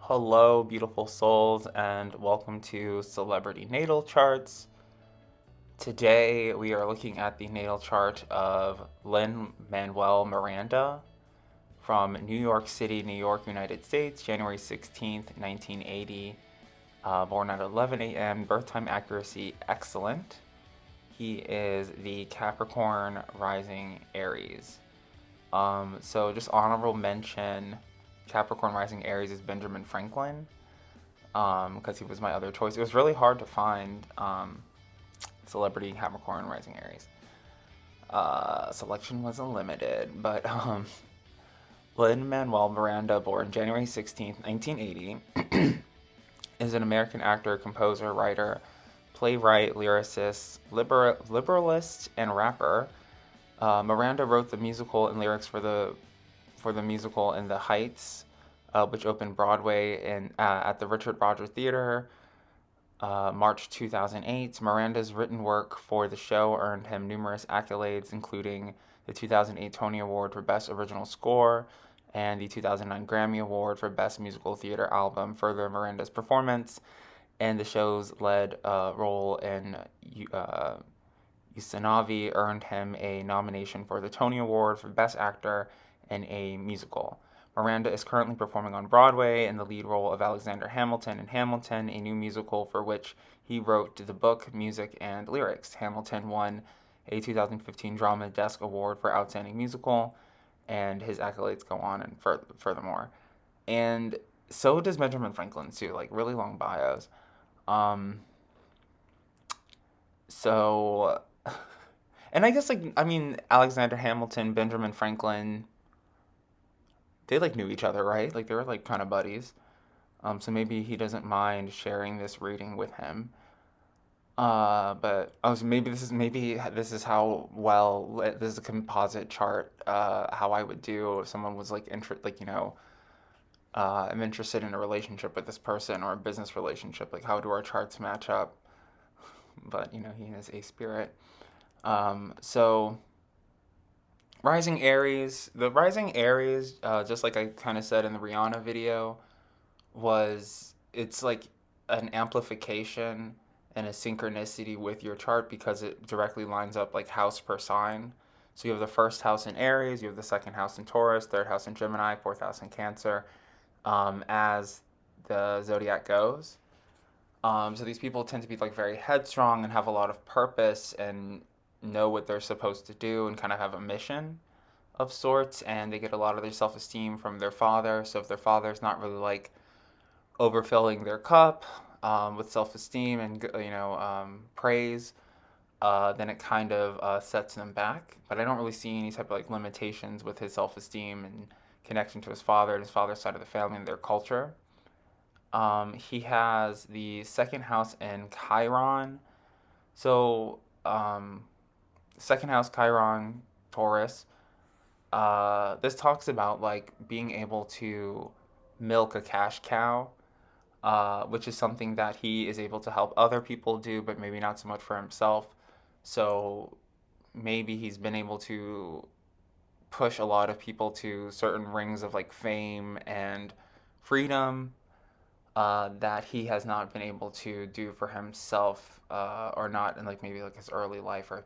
Hello, beautiful souls, and welcome to Celebrity Natal Charts. Today we are looking at the natal chart of Lin-Manuel Miranda from New York City, New York, United States, January 16th, 1980. Born at 11 a.m., birth time accuracy excellent. He is the Capricorn rising Aries. So just honorable mention Capricorn rising Aries is Benjamin Franklin, because he was my other choice. It was really hard to find celebrity Capricorn rising Aries. Selection was limited, but Lin-Manuel Miranda, born January 16th, 1980, is an American actor, composer, writer, playwright, lyricist, liberalist, and rapper. Miranda wrote the musical and lyrics for the musical In the Heights, which opened Broadway at the Richard Rodgers Theater, March 2008. Miranda's written work for the show earned him numerous accolades, including the 2008 Tony Award for Best Original Score and the 2009 Grammy Award for Best Musical Theater Album. Further, Miranda's performance and the show's lead role in Usanavi earned him a nomination for the Tony Award for Best Actor in a Musical. Miranda is currently performing on Broadway in the lead role of Alexander Hamilton in Hamilton, a new musical for which he wrote the book, music, and lyrics. Hamilton won a 2015 Drama Desk Award for Outstanding Musical, and his accolades go on and furthermore. And so does Benjamin Franklin, too, like really long bios. Um, so, and I guess, Alexander Hamilton, Benjamin Franklin, they like knew each other, right? Like they were like kind of buddies. So maybe he doesn't mind sharing this reading with him. But so maybe this is how this is a composite chart. How I would do if someone was like I'm interested in a relationship with this person or a business relationship. Like how do our charts match up? But he is a spirit. So Rising Aries, the Rising Aries, just like I kind of said in the Rihanna video, it's like an amplification and a synchronicity with your chart because it directly lines up like house per sign. So you have the first house in Aries, you have the second house in Taurus, third house in Gemini, fourth house in Cancer, as the zodiac goes. So these people tend to be like very headstrong and have a lot of purpose and know what they're supposed to do and kind of have a mission of sorts, and they get a lot of their self-esteem from their father. So if their father's not really like overfilling their cup with self-esteem and praise, then it kind of sets them back. But I don't really see any type of like limitations with his self-esteem and connection to his father and his father's side of the family and their culture. He has the second house in Chiron. So, second house, Chiron, Taurus. This talks about like being able to milk a cash cow, which is something that he is able to help other people do, but maybe not so much for himself. So maybe he's been able to push a lot of people to certain rings of like fame and freedom that he has not been able to do for himself, or not in like maybe like his early life or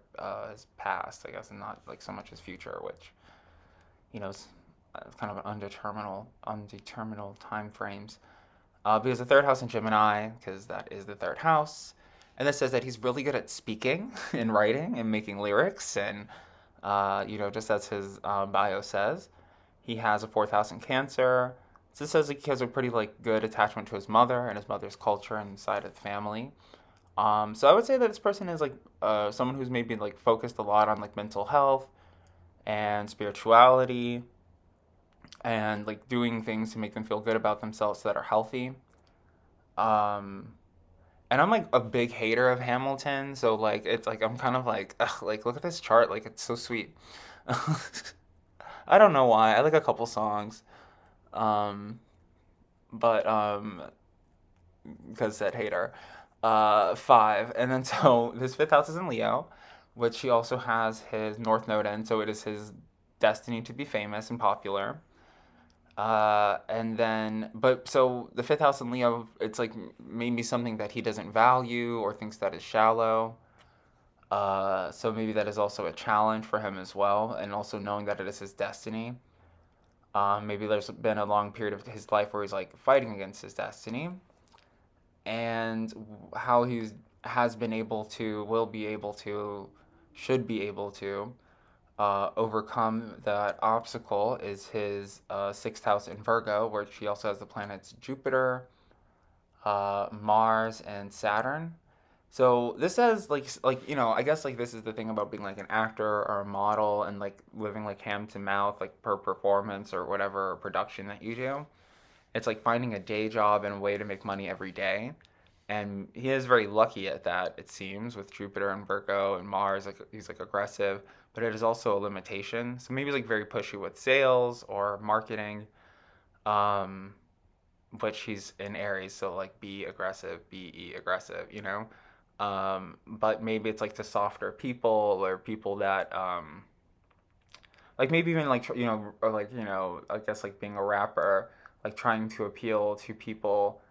his past, I guess, and not like so much his future, which is kind of an undeterminable time frames. Because the third house in Gemini, because that is the third house, and this says that he's really good at speaking and writing and making lyrics, and just as his bio says, he has a fourth house in Cancer. So this says like, he has a pretty like good attachment to his mother and his mother's culture and side of the family. So I would say that this person is like someone who's maybe like focused a lot on like mental health and spirituality and like doing things to make them feel good about themselves that are healthy. Um, and I'm like a big hater of Hamilton, so like it's like I'm kind of like ugh, like look at this chart, like it's so sweet. I don't know why. I like a couple songs. Um, but because said hater. Five, and then so his fifth house is in Leo, which he also has his North Node in, so it is his destiny to be famous and popular. And then, but so the fifth house in Leo, it's like maybe something that he doesn't value or thinks that is shallow. So maybe that is also a challenge for him as well, and also knowing that it is his destiny. Maybe there's been a long period of his life where he's like fighting against his destiny, and how he has been able to, will be able to, should be able to overcome that obstacle is his sixth house in Virgo, where he also has the planets Jupiter, Mars, and Saturn. So this has I guess like this is the thing about being like an actor or a model and like living like hand to mouth like per performance or whatever production that you do. It's like finding a day job and a way to make money every day. And he is very lucky at that, it seems, with Jupiter and Virgo and Mars. Like he's like aggressive, but it is also a limitation. So maybe he's like very pushy with sales or marketing. Um, which he's in Aries, so like be aggressive, be aggressive, you know. But maybe it's like to softer people or people that like maybe even like or like I guess like being a rapper, like trying to appeal to people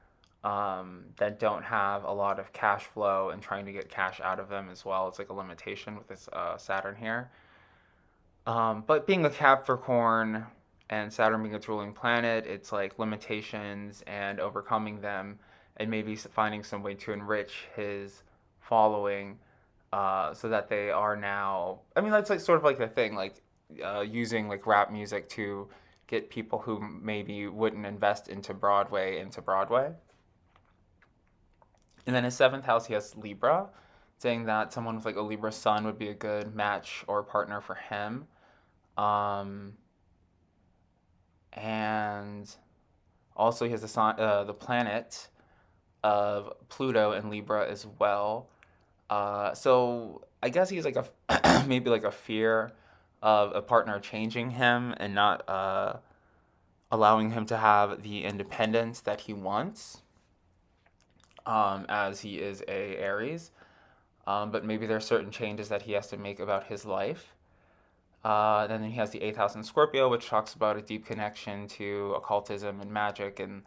that don't have a lot of cash flow and trying to get cash out of them as well. It's like a limitation with this Saturn here. But being a Capricorn and Saturn being its ruling planet, it's like limitations and overcoming them, and maybe finding some way to enrich his following, so that they are now. I mean, that's like sort of like the thing, like using like rap music to get people who maybe wouldn't invest into Broadway. And then his seventh house, he has Libra, saying that someone with like a Libra sun would be a good match or partner for him. Um, and also he has the planet of Pluto in Libra as well. So I guess he's like a maybe like a fear of a partner changing him and not allowing him to have the independence that he wants, as he is a Aries. But maybe there are certain changes that he has to make about his life. Then he has the eighth house in Scorpio, which talks about a deep connection to occultism and magic, and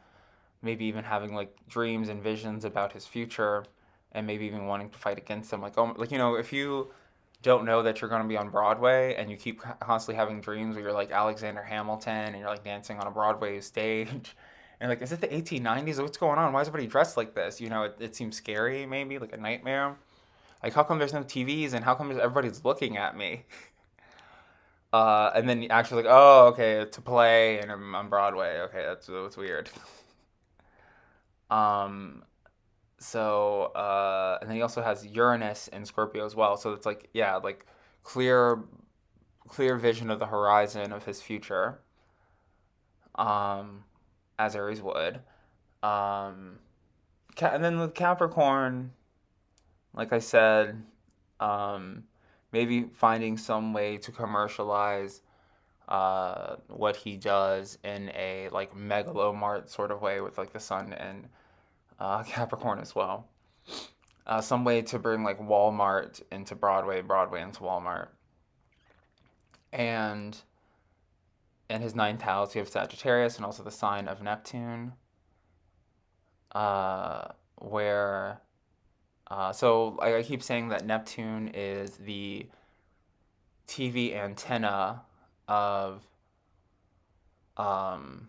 maybe even having like dreams and visions about his future, and maybe even wanting to fight against them. Like, oh, like if you don't know that you're going to be on Broadway and you keep constantly having dreams where you're like Alexander Hamilton and you're like dancing on a Broadway stage. And like, is it the 1890s? What's going on? Why is everybody dressed like this? It seems scary, maybe like a nightmare. Like, how come there's no TVs and how come everybody's looking at me? And then actually like, oh, okay, to play and I'm on Broadway. Okay, that's weird. Um, and then he also has Uranus in Scorpio as well. So it's like, yeah, like clear, clear vision of the horizon of his future, um, as Aries would. Um, and then with Capricorn, like I said, um, maybe finding some way to commercialize what he does in a like megalomart sort of way with like the sun and Capricorn as well. Some way to bring like Walmart into Broadway, Broadway into Walmart. And in his ninth house, we have Sagittarius and also the sign of Neptune, where so I keep saying that Neptune is the TV antenna of um,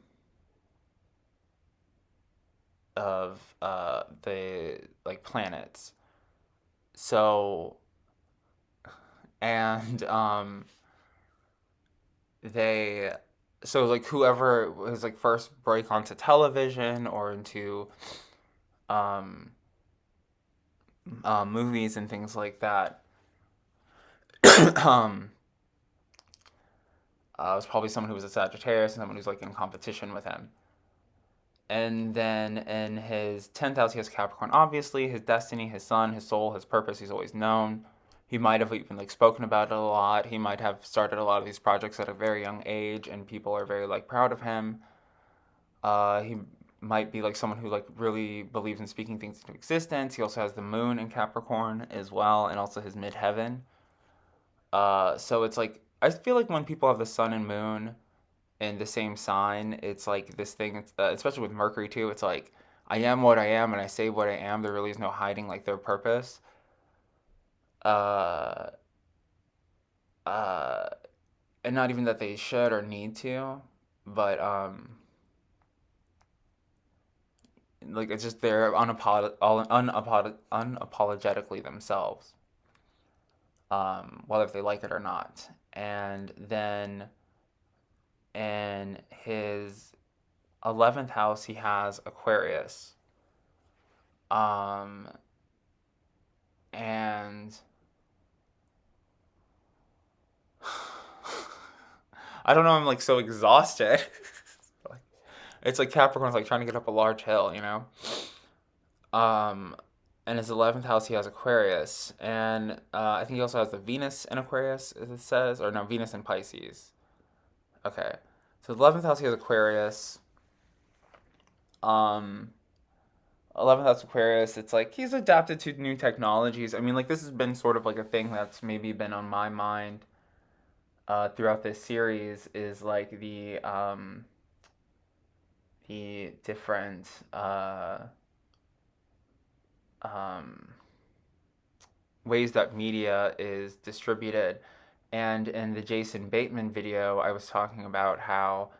the like planets. So and they so like whoever was like first break onto television or into um, movies and things like that, um, was probably someone who was a Sagittarius and someone who's like in competition with him. And then in his 10th house, he has Capricorn, obviously, his destiny, his sun, his soul, his purpose, he's always known. He might have even like spoken about it a lot. He might have started a lot of these projects at a very young age and people are very like proud of him. He might be like someone who like really believes in speaking things into existence. He also has the moon in Capricorn as well, and also his midheaven. So it's like I feel like when people have the sun and moon in the same sign, it's like this thing, especially with Mercury too, it's like, I am what I am and I say what I am. There really is no hiding like their purpose. Uh, uh, and not even that they should or need to, but like it's just they're unapologetically themselves, whether they like it or not. And then in his 11th house, he has Aquarius. Um, and I don't know, I'm like so exhausted. It's like Capricorn's like trying to get up a large hill, you know? Um, and his 11th house, he has Aquarius. And I think he also has the Venus in Aquarius, as it says. Or no, Venus in Pisces. Okay. So the 11th house, he has Aquarius. Um, 11th house Aquarius, it's like he's adapted to new technologies. I mean, like, this has been sort of like a thing that's maybe been on my mind throughout this series is like the different um, ways that media is distributed. And in the Jason Bateman video, I was talking about how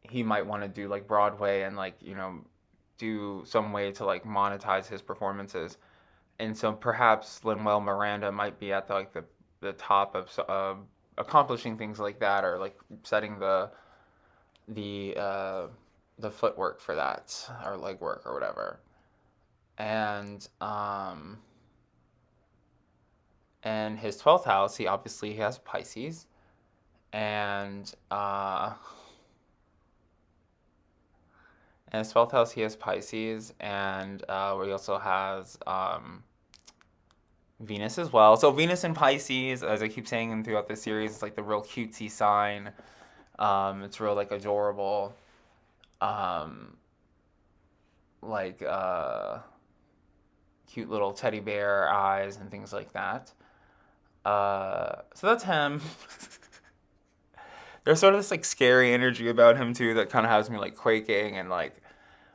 he might want to do like Broadway and like, you know, do some way to like monetize his performances. And so perhaps Lin-Manuel Miranda might be at the top of accomplishing things like that, or like setting the uh, the footwork for that, or legwork or whatever. And and his 12th house, he obviously has Pisces, and in his 12th house he has Pisces, and he also has Venus as well. So Venus in Pisces, as I keep saying throughout this series, is like the real cutesy sign. It's real like adorable, um, like cute little teddy bear eyes and things like that. So that's him. There's sort of this like scary energy about him too that kind of has me like quaking and like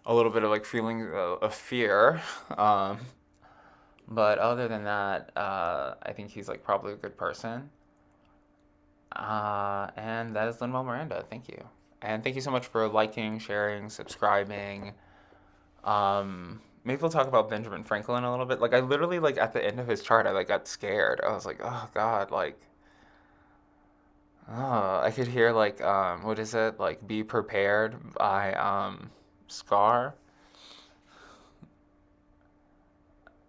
a little bit of like feeling of fear. Um, but other than that, I think he's like probably a good person. And that is Lin-Manuel Miranda. Thank you. And thank you so much for liking, sharing, subscribing. Maybe we'll talk about Benjamin Franklin a little bit. Like I literally like at the end of his chart, I like got scared. I was like, oh God, like, oh, I could hear like what is it? Like Be Prepared by Scar.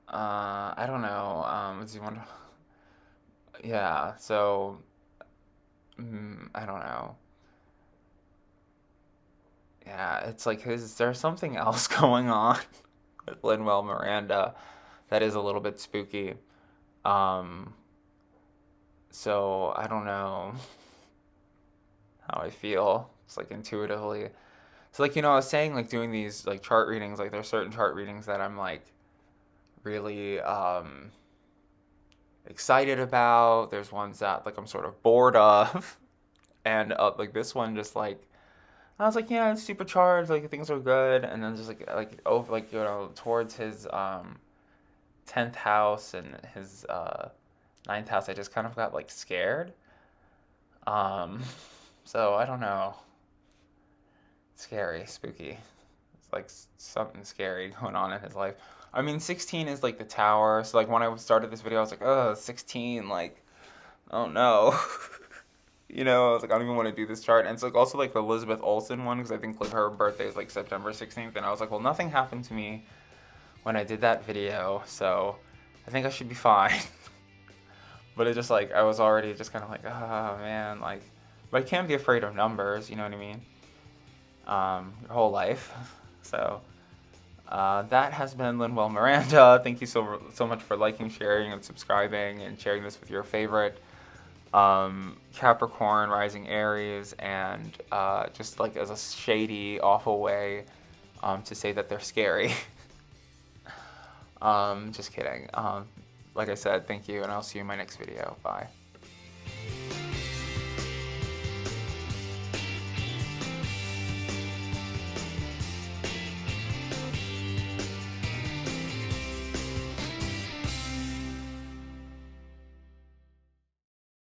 I don't know. Do you want to? Yeah. So I don't know. Yeah, it's like his. There's something else going on with Lin-Manuel Miranda that is a little bit spooky. Um, so I don't know how I feel. It's like intuitively. So like I was saying like doing these like chart readings. Like there's certain chart readings that I'm like really excited about. There's ones that like I'm sort of bored of, and like this one just like I was like, yeah, it's supercharged, like things are good, and then just like over like towards his 10th house and his ninth house, I just kind of got like scared. Um, so I don't know, scary, spooky. It's like something scary going on in his life. I mean, 16 is like the tower, so like when I started this video, I was like, oh, 16, like, oh no. I was like, I don't even want to do this chart. And it's like also like the Elizabeth Olsen one, because I think like her birthday is like September 16th. And I was like, well, nothing happened to me when I did that video, so I think I should be fine. But it just like, I was already just kind of like, oh man, like, but I can't be afraid of numbers, you know what I mean? Your whole life. So that has been Lin-Manuel Miranda. Thank you so much for liking, sharing, and subscribing, and sharing this with your favorite Capricorn, rising Aries, and just like as a shady, awful way to say that they're scary. Just kidding. Like I said, thank you, and I'll see you in my next video. Bye.